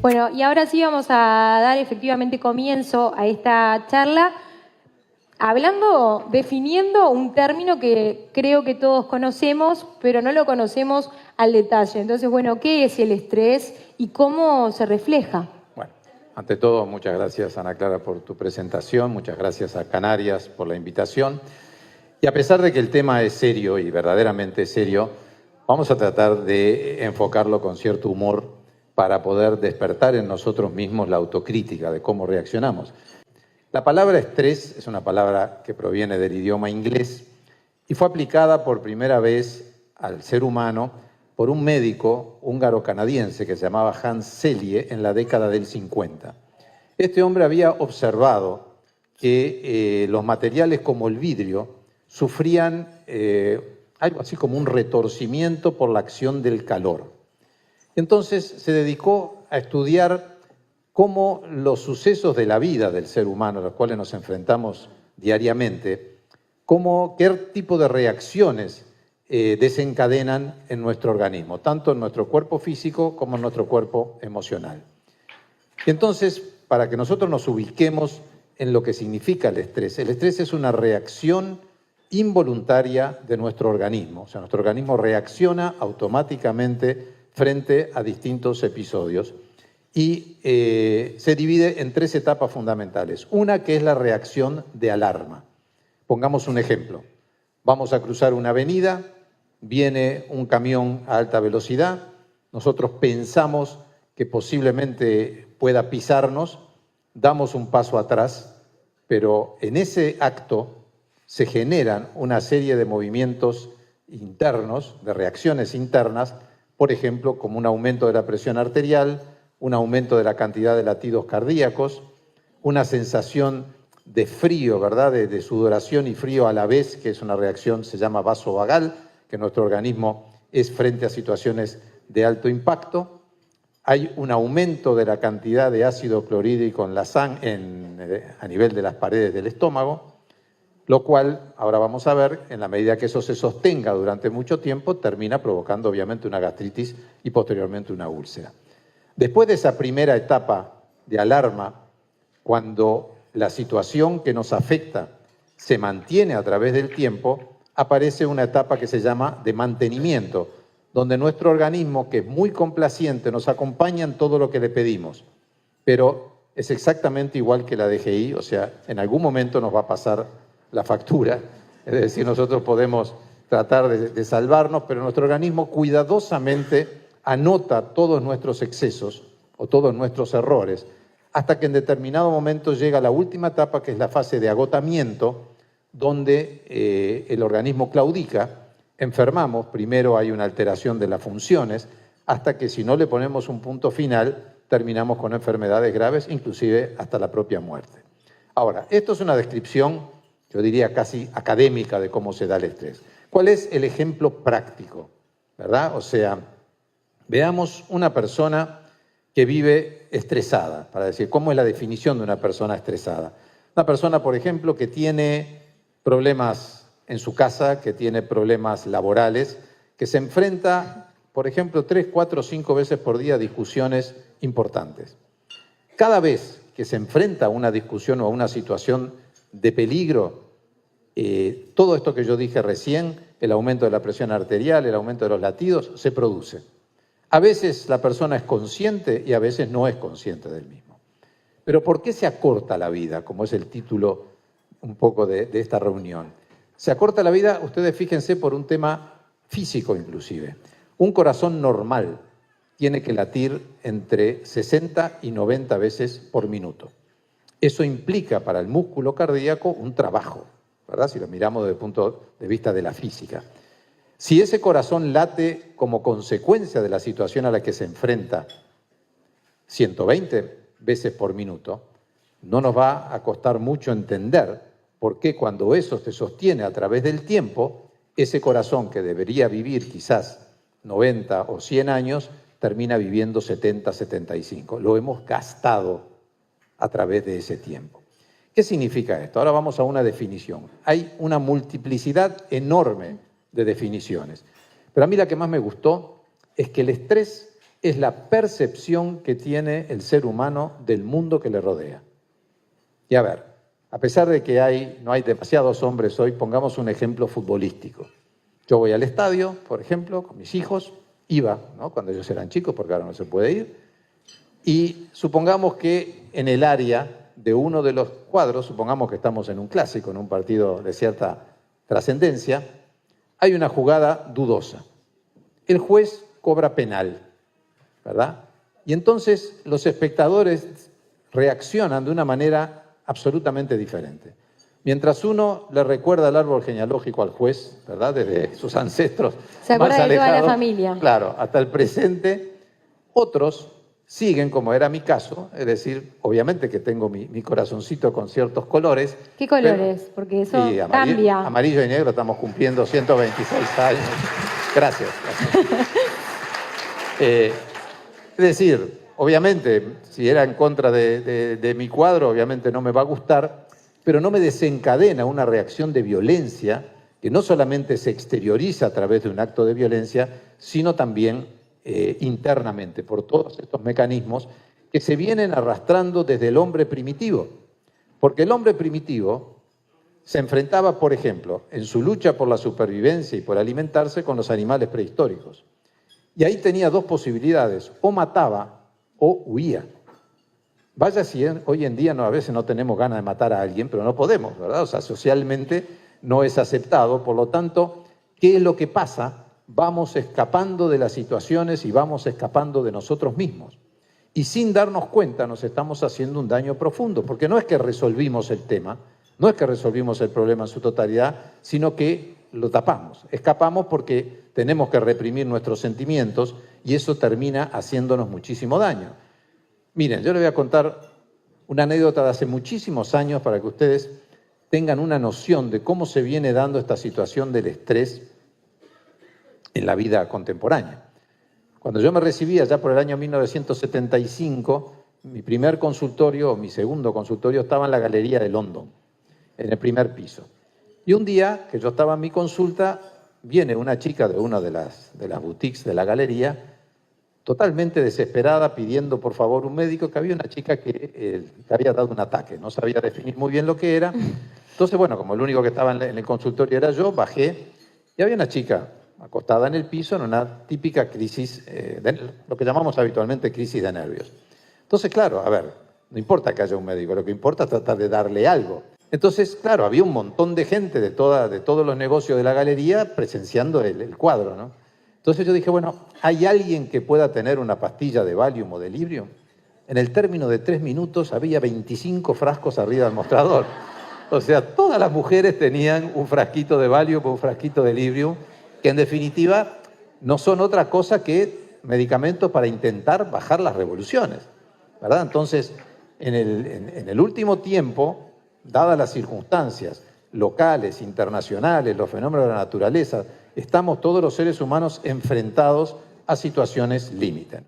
Bueno, y ahora sí vamos a dar efectivamente comienzo a esta charla, definiendo un término que creo que todos conocemos, pero no lo conocemos al detalle. Entonces, bueno, ¿qué es el estrés y cómo se refleja? Bueno, ante todo, muchas gracias, Ana Clara, por tu presentación. Muchas gracias a Canarias por la invitación. Y a pesar de que el tema es serio y verdaderamente serio, vamos a tratar de enfocarlo con cierto humor para poder despertar en nosotros mismos la autocrítica de cómo reaccionamos. La palabra estrés es una palabra que proviene del idioma inglés y fue aplicada por primera vez al ser humano por un médico húngaro-canadiense que se llamaba Hans Selye en la década del 50. Este hombre había observado que los materiales como el vidrio sufrían algo así como un retorcimiento por la acción del calor. Entonces se dedicó a estudiar cómo los sucesos de la vida del ser humano, a los cuales nos enfrentamos diariamente, qué tipo de reacciones desencadenan en nuestro organismo, tanto en nuestro cuerpo físico como en nuestro cuerpo emocional. Entonces, para que nosotros nos ubiquemos en lo que significa el estrés es una reacción involuntaria de nuestro organismo. O sea, nuestro organismo reacciona automáticamente frente a distintos episodios y se divide en tres etapas fundamentales. Una que es la reacción de alarma. Pongamos un ejemplo. Vamos a cruzar una avenida, viene un camión a alta velocidad, nosotros pensamos que posiblemente pueda pisarnos, damos un paso atrás, pero en ese acto se generan una serie de movimientos internos, de reacciones internas, por ejemplo, como un aumento de la presión arterial, un aumento de la cantidad de latidos cardíacos, una sensación de frío, ¿verdad? De sudoración y frío a la vez, que es una reacción, se llama vasovagal, que nuestro organismo es frente a situaciones de alto impacto. Hay un aumento de la cantidad de ácido clorhídrico en la sangre, a nivel de las paredes del estómago, lo cual, ahora vamos a ver, en la medida que eso se sostenga durante mucho tiempo, termina provocando obviamente una gastritis y posteriormente una úlcera. Después de esa primera etapa de alarma, cuando la situación que nos afecta se mantiene a través del tiempo, aparece una etapa que se llama de mantenimiento, donde nuestro organismo, que es muy complaciente, nos acompaña en todo lo que le pedimos, pero es exactamente igual que la DGI, o sea, en algún momento nos va a pasar la factura, es decir, nosotros podemos tratar de salvarnos, pero nuestro organismo cuidadosamente anota todos nuestros excesos o todos nuestros errores, hasta que en determinado momento llega la última etapa, que es la fase de agotamiento, donde el organismo claudica, enfermamos, primero hay una alteración de las funciones, hasta que si no le ponemos un punto final, terminamos con enfermedades graves, inclusive hasta la propia muerte. Ahora, esto es una descripción, yo diría casi académica, de cómo se da el estrés. ¿Cuál es el ejemplo práctico? ¿Verdad? O sea, veamos una persona que vive estresada, para decir, ¿cómo es la definición de una persona estresada? Una persona, por ejemplo, que tiene problemas en su casa, que tiene problemas laborales, que se enfrenta, por ejemplo, 3, 4, 5 veces por día a discusiones importantes. Cada vez que se enfrenta a una discusión o a una situación de peligro, todo esto que yo dije recién, el aumento de la presión arterial, el aumento de los latidos, se produce. A veces la persona es consciente y a veces no es consciente del mismo. Pero ¿por qué se acorta la vida? Como es el título un poco de esta reunión. Se acorta la vida, ustedes fíjense, por un tema físico inclusive. Un corazón normal tiene que latir entre 60 y 90 veces por minuto. Eso implica para el músculo cardíaco un trabajo, ¿verdad? Si lo miramos desde el punto de vista de la física. Si ese corazón late como consecuencia de la situación a la que se enfrenta 120 veces por minuto, no nos va a costar mucho entender por qué cuando eso se sostiene a través del tiempo, ese corazón que debería vivir quizás 90 o 100 años, termina viviendo 70, 75. Lo hemos gastado a través de ese tiempo. ¿Qué significa esto? Ahora vamos a una definición. Hay una multiplicidad enorme de definiciones, pero a mí la que más me gustó es que el estrés es la percepción que tiene el ser humano del mundo que le rodea. Y a ver, a pesar de que no hay demasiados hombres hoy, pongamos un ejemplo futbolístico. Yo voy al estadio, por ejemplo, con mis hijos, iba, ¿no?, cuando ellos eran chicos, porque ahora no se puede ir, y supongamos que en el área de uno de los cuadros, supongamos que estamos en un clásico, en un partido de cierta trascendencia, hay una jugada dudosa. El juez cobra penal, ¿verdad? Y entonces los espectadores reaccionan de una manera absolutamente diferente. Mientras uno le recuerda el árbol genealógico al juez, ¿verdad?, desde sus ancestros se acuerda más de alejados, toda la familia. Claro, hasta el presente, otros siguen, como era mi caso, es decir, obviamente que tengo mi corazoncito con ciertos colores. ¿Qué colores? Porque eso cambia. Amarillo y negro, estamos cumpliendo 126 años. Gracias. Es decir, obviamente, si era en contra de mi cuadro, obviamente no me va a gustar, pero no me desencadena una reacción de violencia que no solamente se exterioriza a través de un acto de violencia, sino también internamente, por todos estos mecanismos que se vienen arrastrando desde el hombre primitivo. Porque el hombre primitivo se enfrentaba, por ejemplo, en su lucha por la supervivencia y por alimentarse con los animales prehistóricos. Y ahí tenía dos posibilidades, o mataba o huía. Vaya si hoy en día a veces no tenemos ganas de matar a alguien, pero no podemos, ¿verdad? O sea, socialmente no es aceptado, por lo tanto, ¿qué es lo que pasa? Vamos escapando de las situaciones y vamos escapando de nosotros mismos. Y sin darnos cuenta nos estamos haciendo un daño profundo, porque no es que resolvimos el tema, no es que resolvimos el problema en su totalidad, sino que lo tapamos. Escapamos porque tenemos que reprimir nuestros sentimientos y eso termina haciéndonos muchísimo daño. Miren, yo les voy a contar una anécdota de hace muchísimos años para que ustedes tengan una noción de cómo se viene dando esta situación del estrés en la vida contemporánea. Cuando yo me recibí allá por el año 1975, mi primer consultorio, o mi segundo consultorio, estaba en la Galería de London, en el primer piso. Y un día que yo estaba en mi consulta, viene una chica de una de las boutiques de la galería, totalmente desesperada, pidiendo por favor un médico, que había una chica que había dado un ataque, no sabía definir muy bien lo que era. Entonces, bueno, como el único que estaba en el consultorio era yo, bajé y había una chica acostada en el piso en una típica crisis, lo que llamamos habitualmente crisis de nervios. Entonces, claro, a ver, no importa que haya un médico, lo que importa es tratar de darle algo. Entonces, claro, había un montón de gente de todos los negocios de la galería presenciando el cuadro, ¿no? Entonces yo dije, bueno, ¿hay alguien que pueda tener una pastilla de Valium o de Librium? En el término de 3 minutos había 25 frascos arriba del mostrador. O sea, todas las mujeres tenían un frasquito de Valium o un frasquito de Librium, que en definitiva no son otra cosa que medicamentos para intentar bajar las revoluciones, ¿verdad? Entonces, en el último tiempo, dadas las circunstancias locales, internacionales, los fenómenos de la naturaleza, estamos todos los seres humanos enfrentados a situaciones límite.